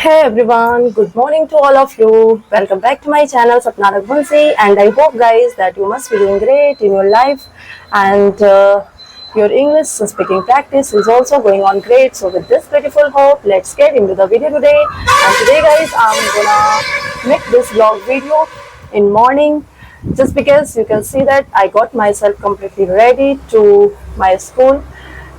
Hey everyone, good morning to all of you. Welcome back to my channel Sapna Raghunsi, and I hope guys that you must be doing great in your life and your English speaking practice is also going on great. So with this beautiful hope, let's get into the video today. And today guys, I'm gonna make this vlog video in morning just because you can see that I got myself completely ready to my school.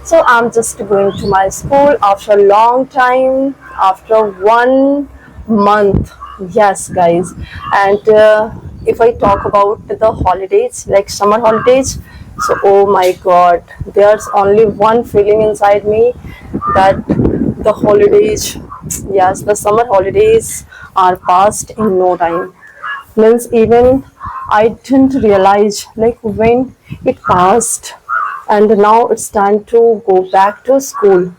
So I'm just going to my school after a long time, after 1 month. Yes, guys. And if I talk about the holidays, like summer holidays, so oh my God, there's only one feeling inside me that the holidays, yes, the summer holidays are past in no time. Means even I didn't realize like when it passed and now it's time to go back to school.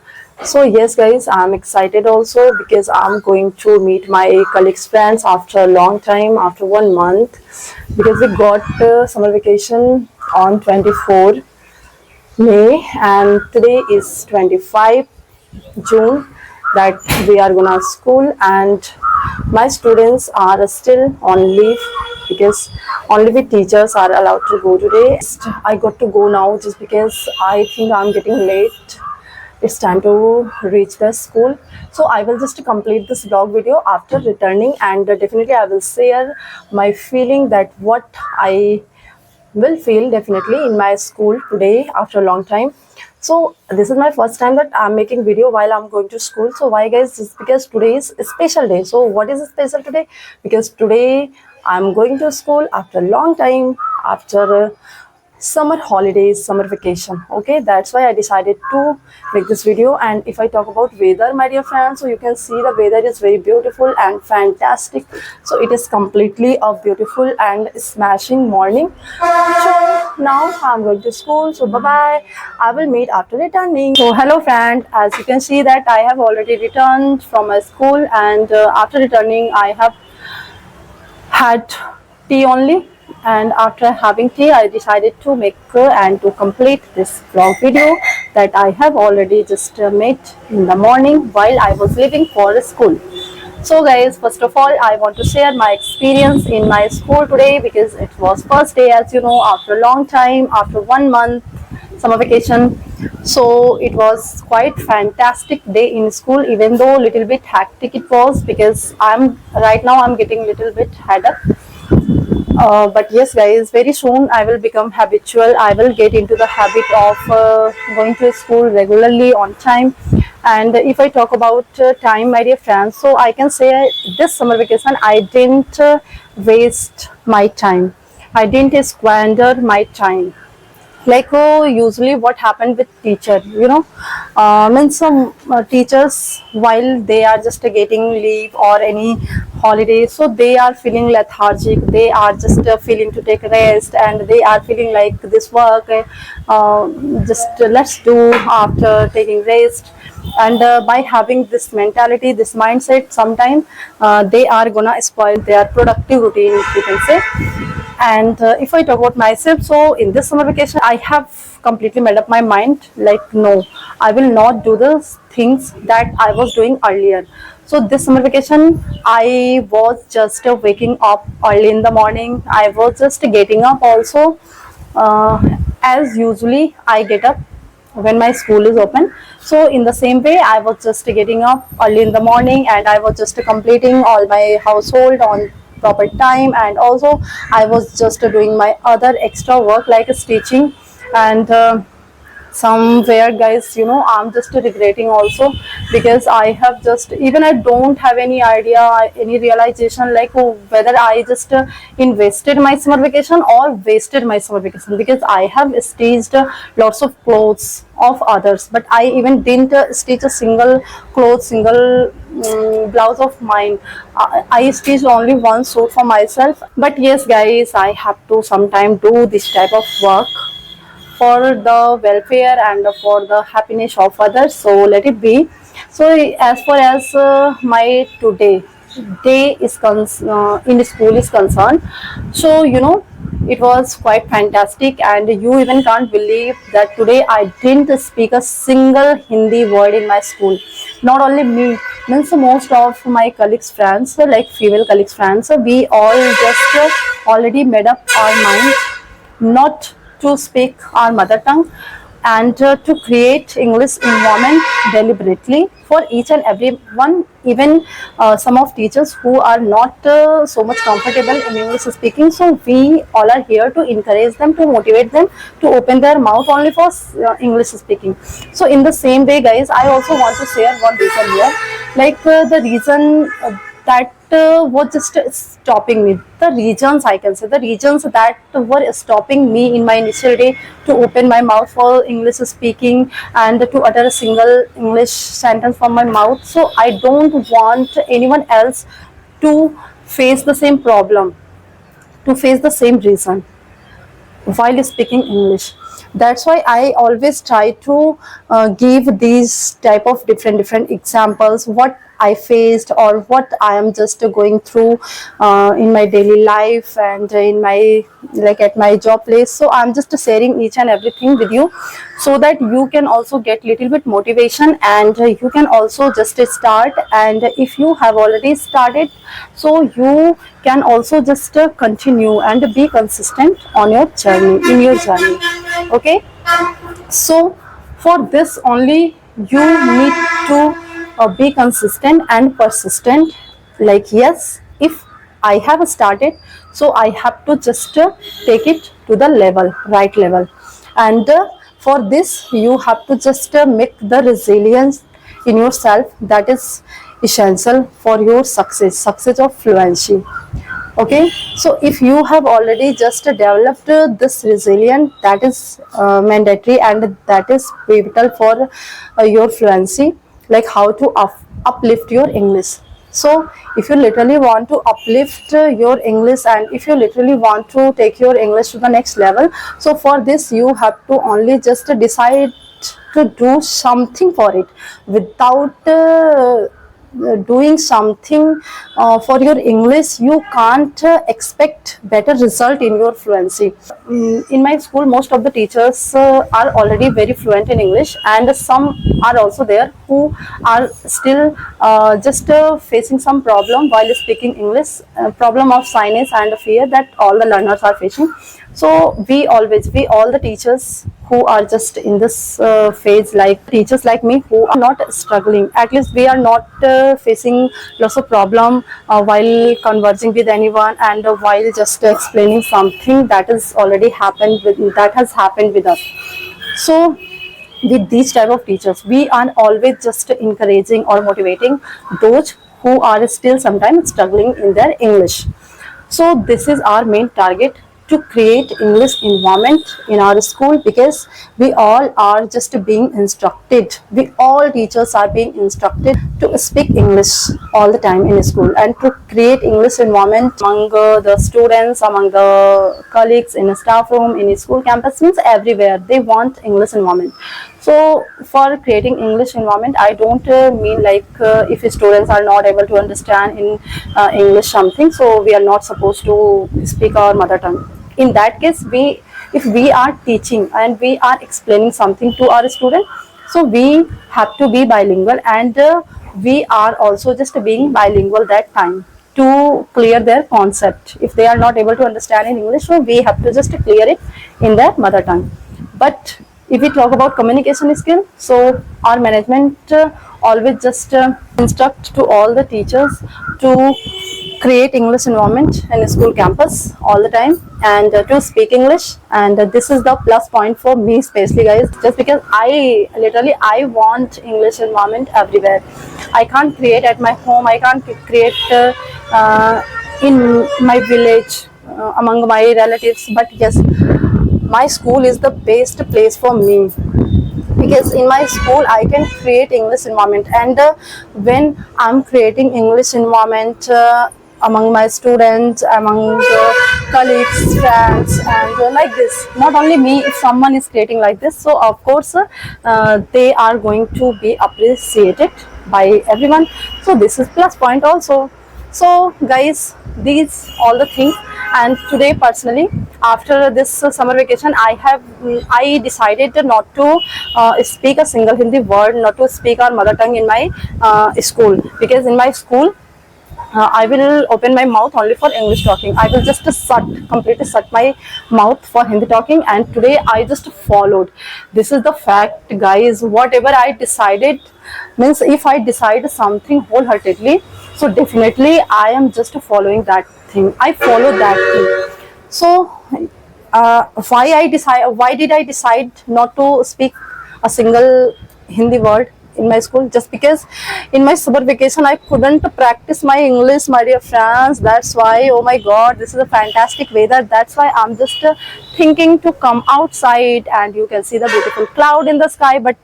So yes guys, I'm excited also because I'm going to meet my colleagues friends after a long time, after 1 month, because we got summer vacation on 24 May and today is 25 June that we are gonna school, and my students are still on leave because only the teachers are allowed to go today. I got to go now just because I think I'm getting late. It's time to reach the school. So I will just complete this vlog video after returning, and definitely I will share my feeling that what I will feel definitely in my school today after a long time. So this is my first time that I'm making video while I'm going to school. So why guys? Just because today is a special day. So what is special today? Because today I'm going to school after a long time, after summer holidays, summer vacation. Okay, that's why I decided to make this video. And if I talk about weather, my dear friends, so you can see the weather is very beautiful and fantastic. So it is completely a beautiful and smashing morning. So now I'm going to school. So bye bye, I will meet after returning. So hello friend, as you can see that I have already returned from my school, and after returning I have had tea only, and after having tea I decided to make and to complete this vlog video that I have already just made in the morning while I was leaving for school. So guys, first of all I want to share my experience in my school today because it was first day, as you know, after a long time, after 1 month summer vacation. So it was quite fantastic day in school, even though little bit hectic it was because I'm right now I'm getting little bit headache. But yes guys, very soon I will become habitual. I will get into the habit of going to school regularly on time. And if I talk about time, my dear friends, so I can say this summer vacation I didn't waste my time. I didn't squander my time like usually what happened with teacher, means some teachers, while they are just getting leave or any holiday, so they are feeling lethargic, they are just feeling to take rest, and they are feeling like this work uh, just let's do after taking rest. And by having this mentality, this mindset, sometime they are gonna spoil their productive routine, you can say. And if I talk about myself, so in this summer vacation I have completely made up my mind like no, I will not do the things that I was doing earlier. So this summer vacation I was just waking up early in the morning, I was just getting up also uh, as usually I get up when my school is open. So in the same way I was just getting up early in the morning, and I was just completing all my household on proper time, and also I was just doing my other extra work like stitching. And somewhere guys, I'm just regretting also because I have just, even I don't have any idea, any realization like whether I just invested my summer vacation or wasted my summer vacation, because I have stitched lots of clothes of others, but I even didn't stitch a single cloth, single blouse of mine. I stitched only one suit for myself. But yes guys, I have to sometime do this type of work for the welfare and for the happiness of others, so let it be. So as far as my today day is in school is concerned, so It was quite fantastic, and you even can't believe that today I didn't speak a single Hindi word in my school. Not only me, means most of my colleagues, friends, like female colleagues, friends, we all just already made up our mind not to speak our mother tongue, and to create English environment deliberately for each and every one, even some of teachers who are not so much comfortable in English speaking. So we all are here to encourage them, to motivate them to open their mouth only for English speaking. So in the same way, guys, I also want to share one reason here, like the reason that was just stopping me, the reasons, I can say, the reasons that were stopping me in my initial day to open my mouth for English speaking and to utter a single English sentence from my mouth. So I don't want anyone else to face the same problem, to face the same reason while speaking English. That's why I always try to give these type of different examples, what I faced or what I am just going through in my daily life and in my, like, at my job place. So I'm just sharing each and everything with you, so that you can also get little bit motivation, and you can also just start. And if you have already started, so you can also just continue and be consistent on your journey, in your journey. Okay, so for this only you need to be consistent and persistent. Like, yes, if I have started, so I have to just take it to the level, right level. And for this you have to just make the resilience in yourself, that is essential for your success of fluency. Okay, so if you have already just developed this resilience, that is mandatory and that is pivotal for your fluency, like how to uplift your English. So if you literally want to uplift your English, and if you literally want to take your English to the next level, so for this you have to only just decide to do something for it. Without doing something for your English, you can't expect better result in your fluency. In my school, most of the teachers are already very fluent in English, and some are also there who are still just facing some problem while speaking English, problem of shyness and fear that all the learners are facing. So we all the teachers who are just in this phase, like teachers like me who are not struggling, at least we are not facing lots of problem while conversing with anyone, and while just explaining something that has already happened with, that has happened with us. So with these type of teachers, we are always just encouraging or motivating those who are still sometimes struggling in their English. So this is our main target, to create English environment in our school, because we all are just being instructed, we all teachers are being instructed to speak English all the time in school, and to create English environment among the students, among the colleagues, in a staff room, in a school campus, means everywhere they want English environment. So for creating English environment, I don't mean like if students are not able to understand in English something, so we are not supposed to speak our mother tongue. In that case, if we are teaching and we are explaining something to our student, so we have to be bilingual, and we are also just being bilingual that time to clear their concept. If they are not able to understand in English, so we have to just clear it in their mother tongue. But if we talk about communication skill, so our management always just instruct to all the teachers to create English environment in a school campus all the time, and to speak English. And this is the plus point for me especially, guys, just because I want English environment everywhere. I can't create at my home, I can't create in my village among my relatives, but yes, my school is the best place for me, because in my school I can create English environment. And when I'm creating English environment among my students, among the colleagues, friends, and like this, not only me, if someone is creating like this, so of course they are going to be appreciated by everyone. So this is plus point also. So guys, these all the things. And today personally after this summer vacation, I decided not to speak a single Hindi word, not to speak our mother tongue in my school, because in my school I will open my mouth only for English talking. I will just completely shut my mouth for Hindi talking. And today I just followed. This is the fact, guys. Whatever I decided, means if I decide something wholeheartedly, so definitely I am just following that thing. I follow that thing. So why did I decide not to speak a single Hindi word in my school? Just because in my summer vacation I couldn't practice my English, my dear friends. That's why, oh my god, this is a fantastic weather. That's why I'm just thinking to come outside, and you can see the beautiful cloud in the sky. But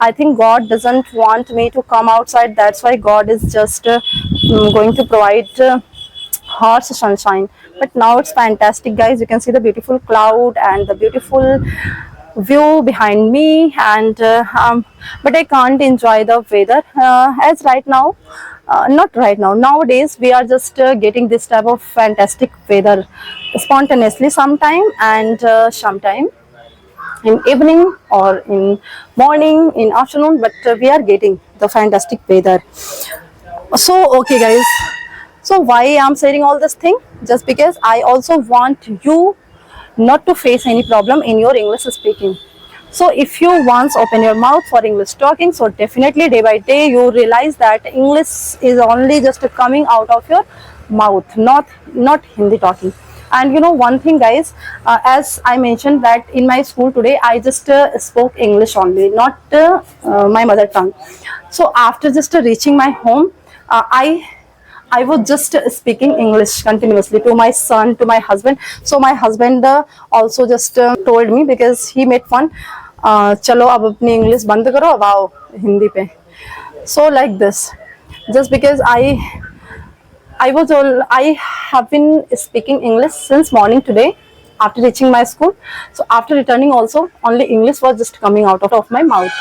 I think God doesn't want me to come outside. That's why God is just going to provide harsh sunshine. But now it's fantastic, guys. You can see the beautiful cloud and the beautiful view behind me, and but I can't enjoy the weather as right now. Not right now. Nowadays we are just getting this type of fantastic weather spontaneously sometime, and sometime in evening or in morning, in afternoon, but we are getting the fantastic weather. So okay, guys, so why I'm saying all this thing? Just because I also want you not to face any problem in your English speaking. So if you once open your mouth for English talking, so definitely day by day you realize that English is only just coming out of your mouth, not Hindi talking. And you know one thing, guys, as I mentioned that in my school today I just spoke English only, not my mother tongue. So after just reaching my home, I was just speaking English continuously to my son, to my husband. So my husband also just told me, because he made fun, चलो अब अपनी English बंद करो, अब आओ हिंदी पे. So like this, just because I have been speaking English since morning today after reaching my school. So after returning also, only English was just coming out of my mouth.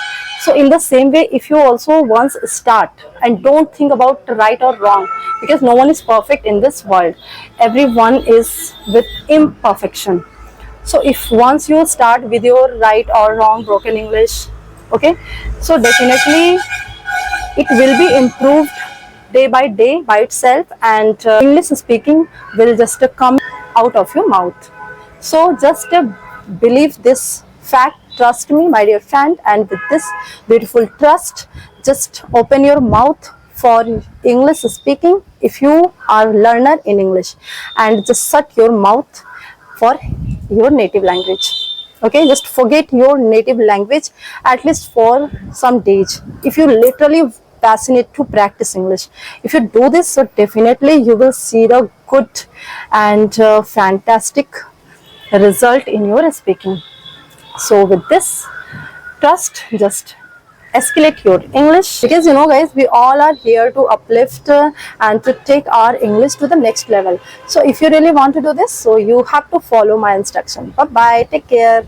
So in the same way, if you also once start and don't think about right or wrong, because no one is perfect in this world. Everyone is with imperfection. So if once you start with your right or wrong broken English, okay, so definitely it will be improved day by day by itself, and English speaking will just come out of your mouth. So just believe this fact, trust me, my dear friend, and with this beautiful trust, just open your mouth for English speaking if you are learner in English, and just shut your mouth for your native language. Okay, just forget your native language at least for some days. If you literally passionate to practice English, if you do this, so definitely you will see the good and fantastic result in your speaking. So with this trust, just escalate your English, because you know guys, we all are here to uplift and to take our English to the next level. So if you really want to do this, so you have to follow my instruction. Bye bye, take care.